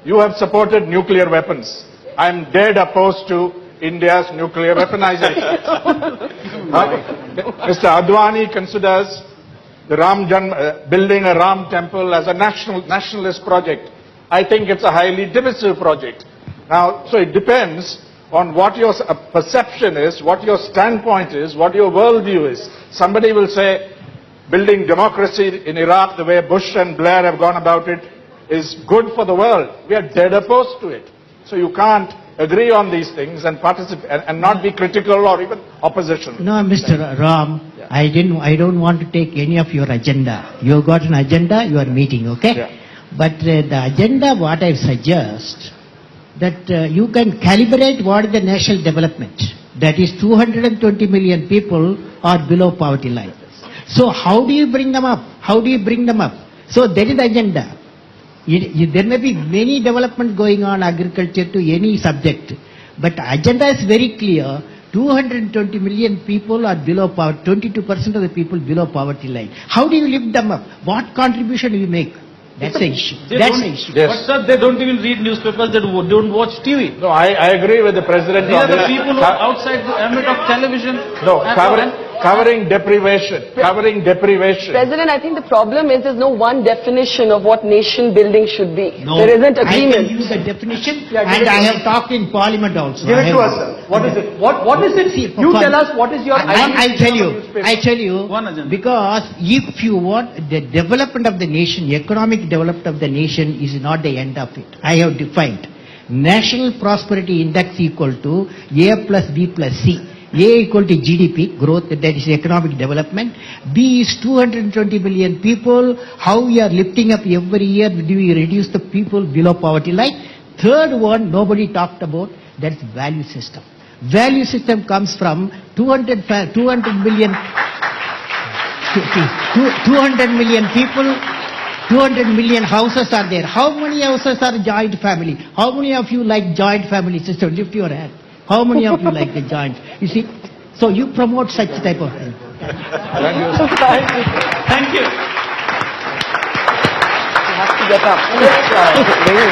You have supported nuclear weapons. I am dead opposed to India's nuclear weaponization. Mr. Advani considers the building a Ram temple as a nationalist project. I think it's a highly divisive project. Now, so it depends on what your perception is, what your standpoint is, what your worldview is. Somebody will say building democracy in Iraq the way Bush and Blair have gone about it is good for the world. We are dead opposed to it. So you can't agree on these things and participate and not be critical or even opposition. No, Mr. Ram, Yeah. I don't want to take any of your agenda. You got an agenda, you are meeting, okay? Yeah. But the agenda, what I suggest, that you can calibrate what is the national development. That is 220 million people are below poverty line. So how do you bring them up? How do you bring them up? So that is the agenda. There may be many development going on agriculture to any subject, but agenda is very clear. 220 million people are below poverty, 22% of the people below poverty line. How do you lift them up? What contribution do you make? That's the issue. That's the issue. Yes. But sir, they don't even read newspapers, they don't watch TV. No, I agree with the President These on are the this. people who are outside the ambit of television. No, And- covering deprivation. Covering deprivation. President, I think the problem is there's no one definition of what nation building should be. No, There isn't I can agreement. use the definition, Yeah, give and it to I us. have talked in Parliament also. Give I it have- to us, sir. What is it? What is it? See, You tell us what is your idea. I tell you, One agenda. because if you want the development of the nation, economic development of the nation is not the end of it. I have defined National Prosperity Index equal to A plus B plus C. A equal to GDP, growth, that is economic development. B is 220 million people. How we are lifting up every year, do we reduce the people below poverty line? Third one, nobody talked about, that's value system. Value system comes from 200 million people, 200 million houses are there. How many houses are joint family? How many of you like joint family system? Lift your hand. How many of you like the joint? You see, so you promote such type of thing. Thank you. You have to get up.